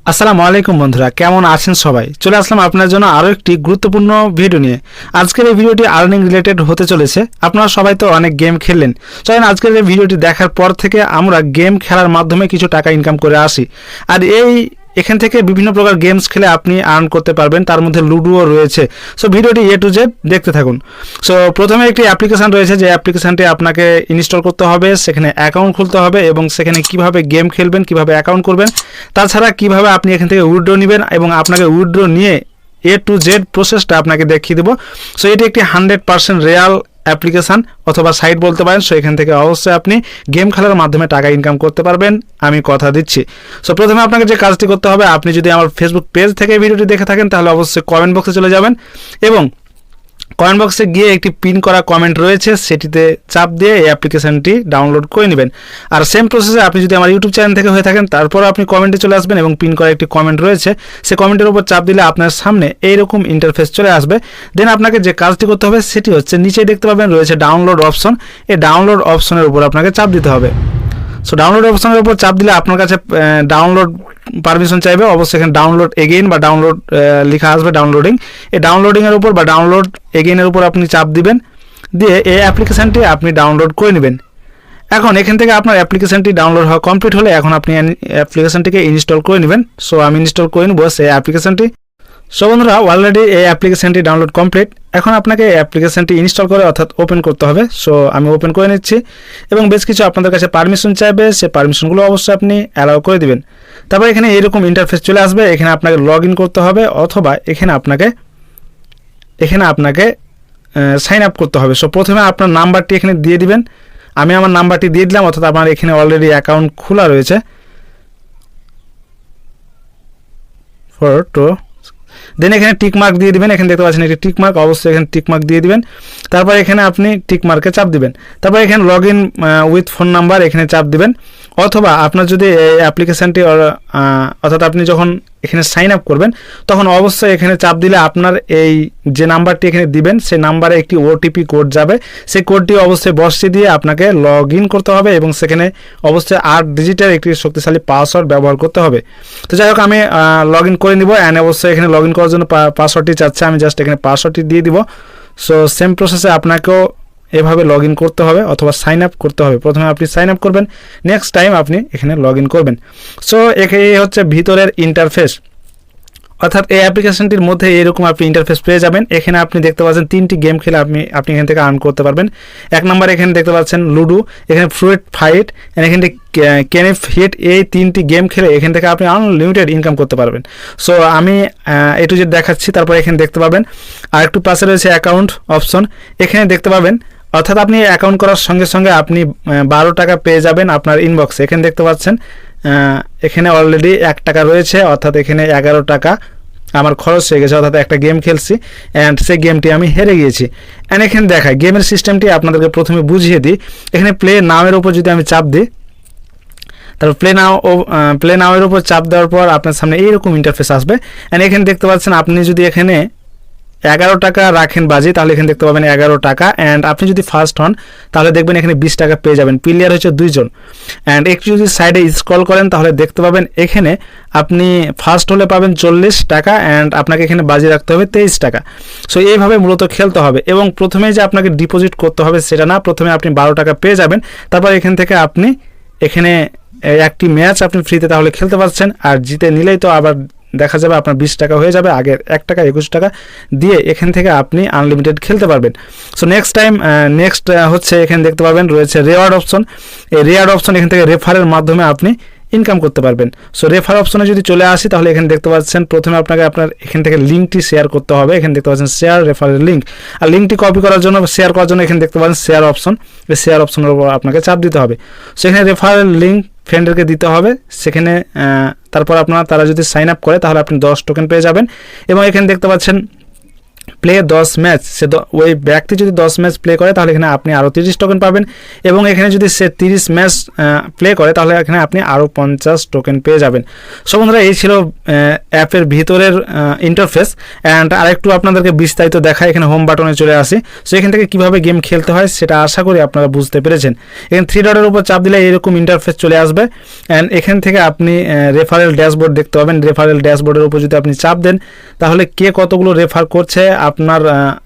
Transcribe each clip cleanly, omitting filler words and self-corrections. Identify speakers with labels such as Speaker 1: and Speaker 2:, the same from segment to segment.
Speaker 1: আসসালামু আলাইকুম বন্ধুরা, কেমন আছেন সবাই? চলে আসলাম আপনার জন্য আরও একটি গুরুত্বপূর্ণ ভিডিও নিয়ে। আজকের এই ভিডিওটি আর্নিং রিলেটেড হতে চলেছে। আপনারা সবাই তো অনেক গেম খেললেন, চলেন আজকের এই ভিডিওটি দেখার পর থেকে আমরা গেম খেলার মাধ্যমে কিছু টাকা ইনকাম করে আসি। আর এখান থেকে বিভিন্ন প্রকার গেমস খেলে আপনি আর্ন করতে পারবেন, তার মধ্যে লুডোও রয়েছে। সো ভিডিওটি এ টু জেড দেখতে থাকুন। সো প্রথমে একটি অ্যাপ্লিকেশান রয়েছে, যে অ্যাপ্লিকেশানটি আপনাকে ইনস্টল করতে হবে, সেখানে অ্যাকাউন্ট খুলতে হবে এবং সেখানে কিভাবে গেম খেলবেন, কিভাবে অ্যাকাউন্ট করবেন, তাছাড়া কিভাবে আপনি এখান থেকে উইথড্র নেবেন এবং আপনাকে উইথড্র নিয়ে এ টু জেড প্রসেসটা আপনাকে দেখিয়ে দেবো। সো এটি একটি 100% রিয়াল অ্যাপ্লিকেশান অথবা সাইট বলতে পারেন। সো এখান থেকে অবশ্যই আপনি গেম খেলার মাধ্যমে টাকা ইনকাম করতে পারবেন, আমি কথা দিচ্ছি। সো প্রথমে আপনাকে যে কাজটি করতে হবে, আপনি যদি আমার ফেসবুক পেজ থেকে ভিডিওটি দেখে থাকেন তাহলে অবশ্যই কমেন্ট বক্সে চলে যাবেন এবং কমেন্ট বক্সে গিয়ে একটি পিন করা কমেন্ট রয়েছে, সেটিতে চাপ দিয়ে এই অ্যাপ্লিকেশানটি ডাউনলোড করে নেবেন। আর সেম প্রসেসে আপনি যদি আমার ইউটিউব চ্যানেল থেকে হয়ে থাকেন তারপর আপনি কমেন্টে চলে আসবেন এবং পিন করা একটি কমেন্ট রয়েছে, সেই কমেন্টের উপর চাপ দিলে আপনার সামনে এইরকম ইন্টারফেস চলে আসবে। দেন আপনাকে যে কাজটি করতে হবে সেটি হচ্ছে, নিচেই দেখতে পাবেন রয়েছে ডাউনলোড অপশন, এই ডাউনলোড অপশনের উপর আপনাকে চাপ দিতে হবে। সো ডাউনলোড অপশনের উপর চাপ দিলে আপনার কাছে ডাউনলোড পারমিশন চাইবে, অবশ্যই এখানে ডাউনলোড এগেইন বা ডাউনলোড লেখা আসবে ডাউনলোডিং। এই ডাউনলোডিংয়ের উপর বা ডাউনলোড এগেইনের উপর আপনি চাপ দিবেন, দিয়ে এই অ্যাপ্লিকেশানটি আপনি ডাউনলোড করে নেবেন। এখন এখান থেকে আপনার অ্যাপ্লিকেশানটি ডাউনলোড হওয়া কমপ্লিট হলে এখন আপনি অ্যাপ্লিকেশানটিকে ইনস্টল করে নেবেন। সো আমি ইনস্টল করে নেব সেই অ্যাপ্লিকেশানটি। সো বন্ধুরা, অলরেডি এই অ্যাপ্লিকেশানটি ডাউনলোড কমপ্লিট। এখন আপনাকে এই অ্যাপ্লিকেশানটি ইনস্টল করে অর্থাৎ ওপেন করতে হবে। সো আমি ওপেন করে নিচ্ছি এবং বেশ কিছু আপনাদের কাছে পারমিশন চাইবে, সেই পারমিশনগুলো অবশ্যই আপনি অ্যালাউ করে দিবেন। তারপর এখানে এইরকম ইন্টারফেস চলে আসবে, এখানে আপনাকে লগ ইন করতে হবে অথবা এখানে আপনাকে সাইন আপ করতে হবে। সো প্রথমে আপনার নাম্বারটি এখানে দিয়ে দিবেন, আমি আমার নাম্বারটি দিয়ে দিলাম, অর্থাৎ আমার এখানে অলরেডি অ্যাকাউন্ট খোলা রয়েছে। দেন এখানে টিক মার্ক দিয়ে দিবেন, এখানে দেখতে পাচ্ছেন একটি টিক মার্ক, অবশ্যই এখানে টিক মার্ক দিয়ে দিবেন। তারপর এখানে আপনি টিক মার্কে চাপ দিবেন। তারপর এখানে log in with phone number এখানে চাপ দিবেন, অথবা আপনার যদি এই অ্যাপ্লিকেশানটি অর্থাৎ আপনি যখন এখানে সাইন আপ করবেন তখন অবশ্যই এখানে চাপ দিলে আপনার এই যে নাম্বারটি এখানে দিবেন সেই নাম্বারে একটি ওটিপি কোড যাবে, সেই কোডটি অবশ্যই বসিয়ে দিয়ে আপনাকে লগ ইন করতে হবে এবং সেখানে অবশ্যই 8 ডিজিটের একটি শক্তিশালী পাসওয়ার্ড ব্যবহার করতে হবে। তো যাই হোক, আমি লগ ইন করে নিব অ্যান্ড অবশ্যই এখানে লগ ইন করার জন্য পাসওয়ার্ডটি চাচ্ছে, আমি জাস্ট এখানে পাসওয়ার্ডটি দিয়ে দিব। সো সেম প্রসেসে আপনাকেও এভাবে লগ ইন করতে হবে অথবা সাইন আপ করতে হবে। প্রথমে আপনি সাইন আপ করবেন, নেক্সট টাইম আপনি এখানে লগ ইন করবেন। সো এই হচ্ছে ভিতরের ইন্টারফেস, অর্থাৎ এই অ্যাপ্লিকেশনটির মধ্যে এরকম আপনি ইন্টারফেস পেয়ে যাবেন। এখানে আপনি দেখতে পাচ্ছেন 3টি গেম খেলে আপনি এখান থেকে আর্ন করতে পারবেন। এক নম্বর এখানে দেখতে পাচ্ছেন লুডো, এখানে ফ্রুট ফাইট, এখানে ক্যানেফ হিট, এই 3টি গেম খেলে এখান থেকে আপনি আনলিমিটেড ইনকাম করতে পারবেন। সো আমি এ টু জেড দেখাচ্ছি। তারপর এখানে দেখতে পাবেন আর একটু পাশে রয়েছে অ্যাকাউন্ট অপশন, এখানে দেখতে পাবেন, অর্থাৎ আপনি অ্যাকাউন্ট করার সঙ্গে সঙ্গে আপনি 12 টাকা পেয়ে যাবেন আপনার ইনবক্সে। এখানে দেখতে পাচ্ছেন এখানে অলরেডি 1 টাকা রয়েছে, অর্থাৎ এখানে 11 টাকা আমার খরচ হয়ে গেছে, অর্থাৎ একটা গেম খেলছি অ্যান্ড সেই গেমটি আমি হেরে গিয়েছি। অ্যান্ড এখানে দেখায় গেমের সিস্টেমটি আপনাদেরকে প্রথমে বুঝিয়ে দিই। এখানে প্লে নাওয়ের উপর যদি আমি চাপ দিই, তারপর প্লে নাওয়ের উপর চাপ দেওয়ার পর আপনার সামনে এইরকম ইন্টারফেস আসবে। অ্যান্ড এখানে দেখতে পাচ্ছেন আপনি যদি এখানে 11 টাকা রাখেন বাজি, তাহলে এখানে দেখতে পাবেন 11 টাকা। অ্যান্ড আপনি যদি ফার্স্ট হন তাহলে দেখবেন এখানে 20 টাকা পেয়ে যাবেন। প্লেয়ার হচ্ছে 2 জন। অ্যান্ড একটু যদি সাইডে স্ক্রল করেন তাহলে দেখতে পাবেন এখানে আপনি ফার্স্ট হলে পাবেন 40 টাকা অ্যান্ড আপনাকে এখানে বাজি রাখতে হবে 23 টাকা। সো এইভাবে মূলত খেলতে হবে এবং প্রথমে যে আপনাকে ডিপোজিট করতে হবে সেটা না, প্রথমে আপনি 12 টাকা পেয়ে যাবেন, তারপর এখান থেকে আপনি এখানে একটি ম্যাচ আপনি ফ্রিতে তাহলে খেলতে পারছেন। আর জিতে নিলেই তো আবার দেখা যাবে আপনার 20 টাকা হয়ে যাবে, আগের 1 টাকা 21 টাকা দিয়ে এখান থেকে আপনি আনলিমিটেড খেলতে পারবেন। সো নেক্সট হচ্ছে এখানে দেখতে পাবেন রয়েছে রেওয়ার্ড অপশন। এই রেওয়ার্ড অপশন এখান থেকে রেফারের মাধ্যমে আপনি ইনকাম করতে পারবেন। সো রেফার অপশনে যদি চলে আসি তাহলে এখানে দেখতে পাচ্ছেন প্রথমে আপনাকে আপনার এখান থেকে লিঙ্কটি শেয়ার করতে হবে। এখানে দেখতে পাচ্ছেন শেয়ার রেফারের লিঙ্ক, আর লিঙ্কটি কপি করার জন্য শেয়ার করার জন্য এখানে দেখতে পাচ্ছেন শেয়ার অপশন, এই শেয়ার অপশনের উপর আপনাকে চাপ দিতে হবে। সেখানে রেফারের লিঙ্ক ফ্রেন্ডদেরকে দিতে হবে সেখানে। তারপর তারা যদি সাইন আপ করে তাহলে আপনি 10 টোকেন পেয়ে যাবেন। এবং এখানে দেখতে পাচ্ছেন প্লে 10 ম্যাচ, ওই ব্যক্তি যদি 10 ম্যাচ প্লে করে তাহলে এখানে আপনি আরও 30 টোকেন পাবেন, এবং এখানে যদি সে 30 ম্যাচ প্লে করে তাহলে এখানে আপনি আরও 50 টোকেন পেয়ে যাবেন। সো বন্ধুরা, এই ছিল অ্যাপের ভিতরের ইন্টারফেস। অ্যান্ড আরেকটু আপনাদেরকে বিস্তারিত দেখায়, এখানে হোম বাটনে চলে আসি। সো এখান থেকে কীভাবে গেম খেলতে হয় সেটা আশা করি আপনারা বুঝতে পেরেছেন। এখানে 3 ডটের উপর চাপ দিলে এরকম ইন্টারফেস চলে আসবে, অ্যান্ড এখান থেকে আপনি রেফারেল ড্যাশবোর্ড দেখতে পাবেন। রেফারেল ড্যাশবোর্ডের উপর যদি আপনি চাপ দেন তাহলে কে কতগুলো রেফার করছে,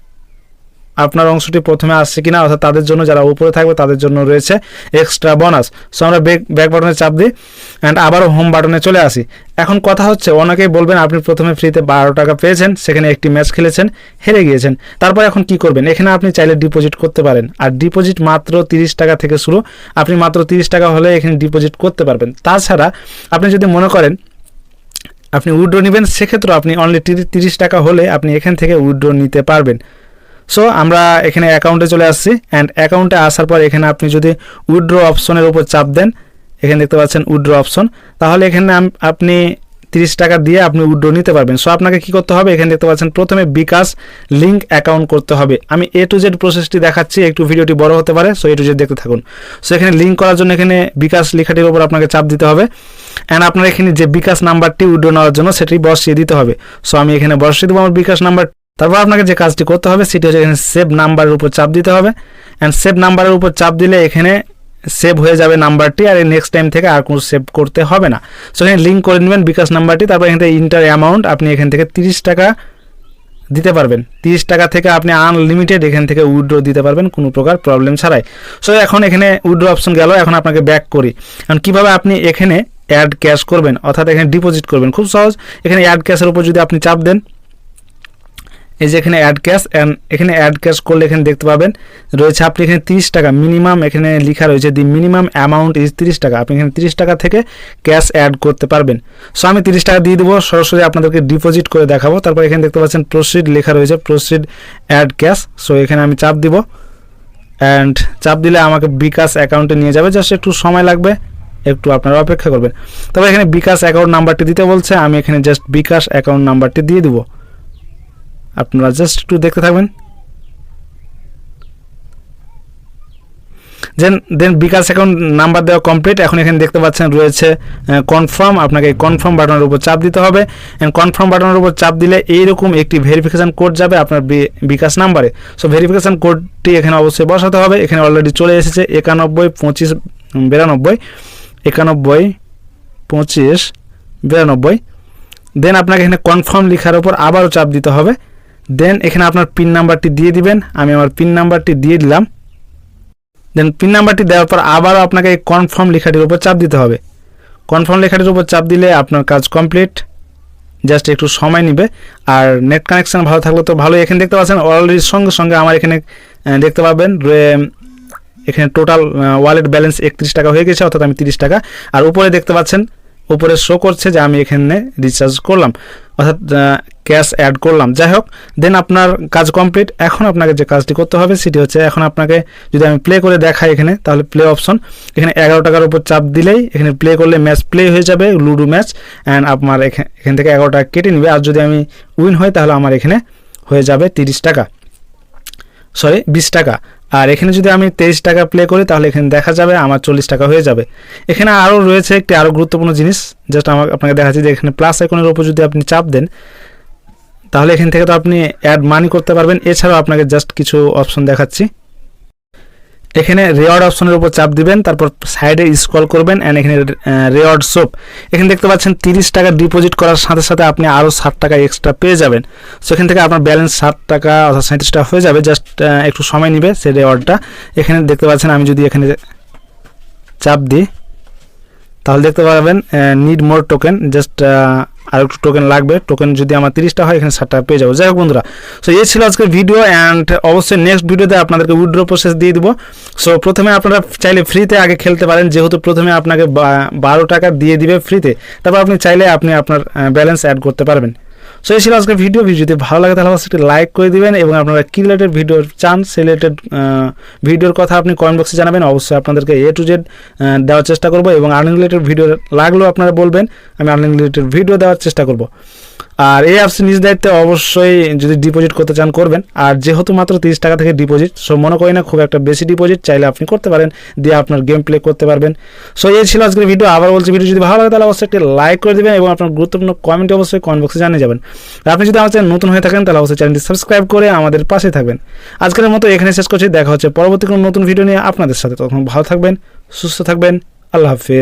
Speaker 1: আপনার অংশটি প্রথমে আসছে কিনা, অর্থাৎ তাদের জন্য যারা উপরে থাকবে তাদের জন্য রয়েছে এক্সট্রা বোনাস। সো আমরা ব্যাক বাটনে চাপ দিই অ্যান্ড আবারও হোম বাটনে চলে আসি। এখন কথা হচ্ছে, অনেকেই বলবেন আপনি প্রথমে ফ্রিতে 12 টাকা পেয়েছেন, সেখানে একটি ম্যাচ খেলেছেন, হেরে গিয়েছেন, তারপর এখন কি করবেন? এখানে আপনি চাইলে ডিপোজিট করতে পারেন, আর ডিপোজিট মাত্র 30 টাকা থেকে শুরু। আপনি মাত্র 30 টাকা হলে এখানে ডিপোজিট করতে পারবেন। তাছাড়া আপনি যদি মনে করেন আপনি উইথড্র নেবেন, সেক্ষেত্রে আপনি অনলি 30 টাকা হলে আপনি এখান থেকে উইথড্র নিতে পারবেন। সো আমরা এখানে অ্যাকাউন্টে চলে আসছি, অ্যান্ড অ্যাকাউন্টে আসার পর এখানে আপনি যদি উইথড্র অপশনের উপর চাপ দেন, এখানে দেখতে পাচ্ছেন উইথড্র অপশন, তাহলে এখানে আপনি 30 টাকা দিয়ে আপনি উইথড্র নিতে পারবেন। সো আপনাকে কি করতে হবে? এখানে দেখতে পাচ্ছেন প্রথমে বিকাশ লিঙ্ক অ্যাকাউন্ট করতে হবে। আমি A to Z প্রসেসটি দেখাচ্ছি, একটু ভিডিওটি বড় হতে পারে, সো A to Z দেখতে থাকুন। সো এখানে লিঙ্ক করার জন্য এখানে বিকাশ লেখাটির উপর আপনাকে চাপ দিতে হবে, অ্যান্ড আপনার এখানে যে বিকাশ নাম্বারটি উইথড্র নেওয়ার জন্য সেটি বসিয়ে দিতে হবে। সো আমি এখানে বসিয়ে দেবো আমার বিকাশ নাম্বার। তারপর আপনাকে যে কাজটি করতে হবে সেটি হচ্ছে এখানে সেভ নাম্বারের উপর চাপ দিতে হবে, অ্যান্ড সেভ নাম্বারের উপর চাপ দিলে এখানে সেভ হয়ে যাবে নাম্বারটি, আর নেক্সট টাইম থেকে আর কোনো সেভ করতে হবে না। সো এখানে লিঙ্ক করে নেবেন বিকাশ নাম্বারটি, তারপর এখান থেকে ইন্টার অ্যামাউন্ট, আপনি এখান থেকে 30 টাকা দিতে পারবেন। 30 টাকা থেকে আপনি আনলিমিটেড এখান থেকে উইথড্র দিতে পারবেন কোনো প্রকার প্রবলেম ছাড়াই। সো এখন এখানে উইথড্র অপশন গেল, এখন আপনাকে ব্যাক করি। এখন কীভাবে আপনি এখানে অ্যাড ক্যাশ করবেন, অর্থাৎ এখানে ডিপোজিট করবেন, খুব সহজ। এখানে অ্যাড ক্যাশের উপর যদি আপনি চাপ দেন, এই যে এখানে অ্যাড ক্যাশ, অ্যান্ড এখানে অ্যাড ক্যাশ করলে এখানে দেখতে পাবেন রয়েছে আপনি এখানে 30 টাকা মিনিমাম, এখানে লেখা রয়েছে দি মিনিমাম অ্যামাউন্ট ইজ 30 টাকা। আপনি এখানে 30 টাকা থেকে ক্যাশ অ্যাড করতে পারবেন। সো আমি 30 টাকা দিয়ে দেবো, সরাসরি আপনাদেরকে ডিপোজিট করে দেখাবো। তারপর এখানে দেখতে পাচ্ছেন প্রসিড লেখা রয়েছে, প্রসিড অ্যাড ক্যাশ। সো এখানে আমি চাপ দিব, অ্যান্ড চাপ দিলে আমাকে বিকাশ অ্যাকাউন্টে নিয়ে যাবে। জাস্ট একটু সময় লাগবে, একটু আপনারা অপেক্ষা করবেন। তবে এখানে বিকাশ অ্যাকাউন্ট নাম্বারটি দিতে বলছে, আমি এখানে জাস্ট বিকাশ অ্যাকাউন্ট নাম্বারটি দিয়ে দিব। আপনারা জাস্ট একটু দেখতে থাকবেন। দেন বিকাশ অ্যাকাউন্ট নাম্বার দেওয়া কমপ্লিট। এখন এখানে দেখতে পাচ্ছেন রয়েছে কনফার্ম, আপনাকে এই কনফার্ম বাটনের উপর চাপ দিতে হবে, অ্যান্ড কনফার্ম বাটনের উপর চাপ দিলে এইরকম একটি ভেরিফিকেশান কোড যাবে আপনার বিকাশ নাম্বারে। সো ভেরিফিকেশান কোডটি এখানে অবশ্যই বসাতে হবে। এখানে অলরেডি চলে এসেছে 91 25 92 91 25 92। দেন আপনাকে এখানে কনফার্ম লেখার উপর আবারও চাপ দিতে হবে। দেন এখানে আপনার পিন নাম্বারটি দিয়ে দিবেন, আমি আমার পিন নাম্বারটি দিয়ে দিলাম। দেন পিন নাম্বারটি দেওয়ার পর আবারও আপনাকে এই কনফার্ম লেখাটির উপর চাপ দিতে হবে। কনফার্ম লেখাটির উপর চাপ দিলে আপনার কাজ কমপ্লিট, জাস্ট একটু সময় নেবে। আর নেট কানেকশান ভালো থাকলে তো ভালোই। এখানে দেখতে পাচ্ছেন অলরেডি সঙ্গে সঙ্গে আমার এখানে দেখতে পাবেন এখানে টোটাল ওয়ালেট ব্যালেন্স 31 টাকা হয়ে গেছে, অর্থাৎ আমি 30 টাকা। আর উপরে দেখতে পাচ্ছেন উপরে শো করছে যে আমি এখানে রিচার্জ করলাম, অর্থাৎ ক্যাশ অ্যাড করলাম। যাই হোক, দেন আপনার কাজ কমপ্লিট। এখন আপনাকে যে কাজটি করতে হবে সেটি হচ্ছে, এখন আপনাকে যদি আমি প্লে করে দেখাই এখানে, তাহলে প্লে অপশন, এখানে 11 টাকার উপর চাপ দিলেই এখানে প্লে করলে ম্যাচ প্লে হয়ে যাবে, লুডো ম্যাচ, অ্যান্ড আপনার এখান থেকে 11 টাকা কেটে নেবে। আর যদি আমি উইন হই তাহলে আমার এখানে হয়ে যাবে 30 টাকা, সরি 20 টাকা। আর এখানে যদি আমি 23 টাকা প্লে করি তাহলে এখানে দেখা যাবে আমার 40 টাকা হয়ে যাবে। এখানে আরও রয়েছে একটি আরও গুরুত্বপূর্ণ জিনিস, জাস্ট আপনাকে দেখাচ্ছি যে এখানে প্লাস আইকনের উপর যদি আপনি চাপ দেন তাহলে এখান থেকে তো আপনি অ্যাড মানি করতে পারবেন। এছাড়াও আপনাকে জাস্ট কিছু অপশন দেখাচ্ছি। এখানে রেওয়ার্ড অপশনের উপর চাপ দিবেন, তারপর সাইডে স্ক্রল করবেন, অ্যান্ড এখানে রেওয়ার্ড শপ, এখানে দেখতে পাচ্ছেন 30 টাকা ডিপোজিট করার সাথে সাথে আপনি আরও 60 টাকা এক্সট্রা পেয়ে যাবেন। সো এখান থেকে আপনার ব্যালেন্স 60 টাকা অর্থাৎ 37 টাকা হয়ে যাবে। জাস্ট একটু সময় নেবে সেই রেওয়ার্ডটা। এখানে দেখতে পাচ্ছেন আমি যদি এখানে চাপ দিই তাহলে দেখতে পাবেন নিড মোর টোকেন, জাস্ট আর একটু টোকেন লাগবে। টোকেন যদি আমার 30টা হয় এখানে 60 টাকা পেয়ে যাবো। যাই হোক বন্ধুরা, সো এই ছিল আজকের ভিডিও, অ্যান্ড অবশ্যই নেক্সট ভিডিওতে আপনাদেরকে উইথড্র প্রসেস দিয়ে দিব। সো প্রথমে আপনারা চাইলে ফ্রিতে আগে খেলতে পারেন, যেহেতু প্রথমে আপনাকে 12 টাকা দিয়ে দিবে ফ্রিতে, তারপর আপনি চাইলে আপনি আপনার ব্যালেন্স অ্যাড করতে পারবেন। সো এই ছিল আজকের ভিডিও। যদি ভালো লাগে তাহলে অবশ্যই একটি লাইক করে দিবেন, এবং আপনারা কী রিলেটেড ভিডিও চান সেই রিলেটেড ভিডিওর কথা আপনি কমেন্ট বক্সে জানাবেন। অবশ্যই আপনাদেরকে A to Z দেওয়ার চেষ্টা করব, এবং আর্নিং রিলেটেড ভিডিও লাগলেও আপনারা বলবেন, আমি আর্নিং রিলেটেড ভিডিও দেওয়ার চেষ্টা করব। আর এই অ্যাপস নিজ দায়িত্বে অবশ্যই যদি ডিপোজিট করতে চান করবেন। আর যেহেতু মাত্র 30 টাকা থেকে ডিপোজিট, সো মনে করি না খুব একটা বেশি ডিপোজিট, চাইলে আপনি করতে পারেন, দিয়ে আপনার গেম প্লে করতে পারবেন। সো এই ছিল আজকের ভিডিও। আবার বলছি, ভিডিও যদি ভালো লাগে তাহলে অবশ্যই একটি লাইক করে দেবেন এবং আপনার গুরুত্বপূর্ণ কমেন্ট অবশ্যই কমেন্ট বক্সে জানিয়ে যাবেন। আর আপনি যদি আমার চ্যানেল নতুন হয়ে থাকেন তাহলে অবশ্যই চ্যানেলটি সাবস্ক্রাইব করে আমাদের পাশে থাকবেন। আজকের মতো এখানে শেষ করছি, দেখা হচ্ছে পরবর্তী কোনো নতুন ভিডিও নিয়ে আপনাদের সাথে। তখন ভালো থাকবেন, সুস্থ থাকবেন, আল্লাহ হাফেজ।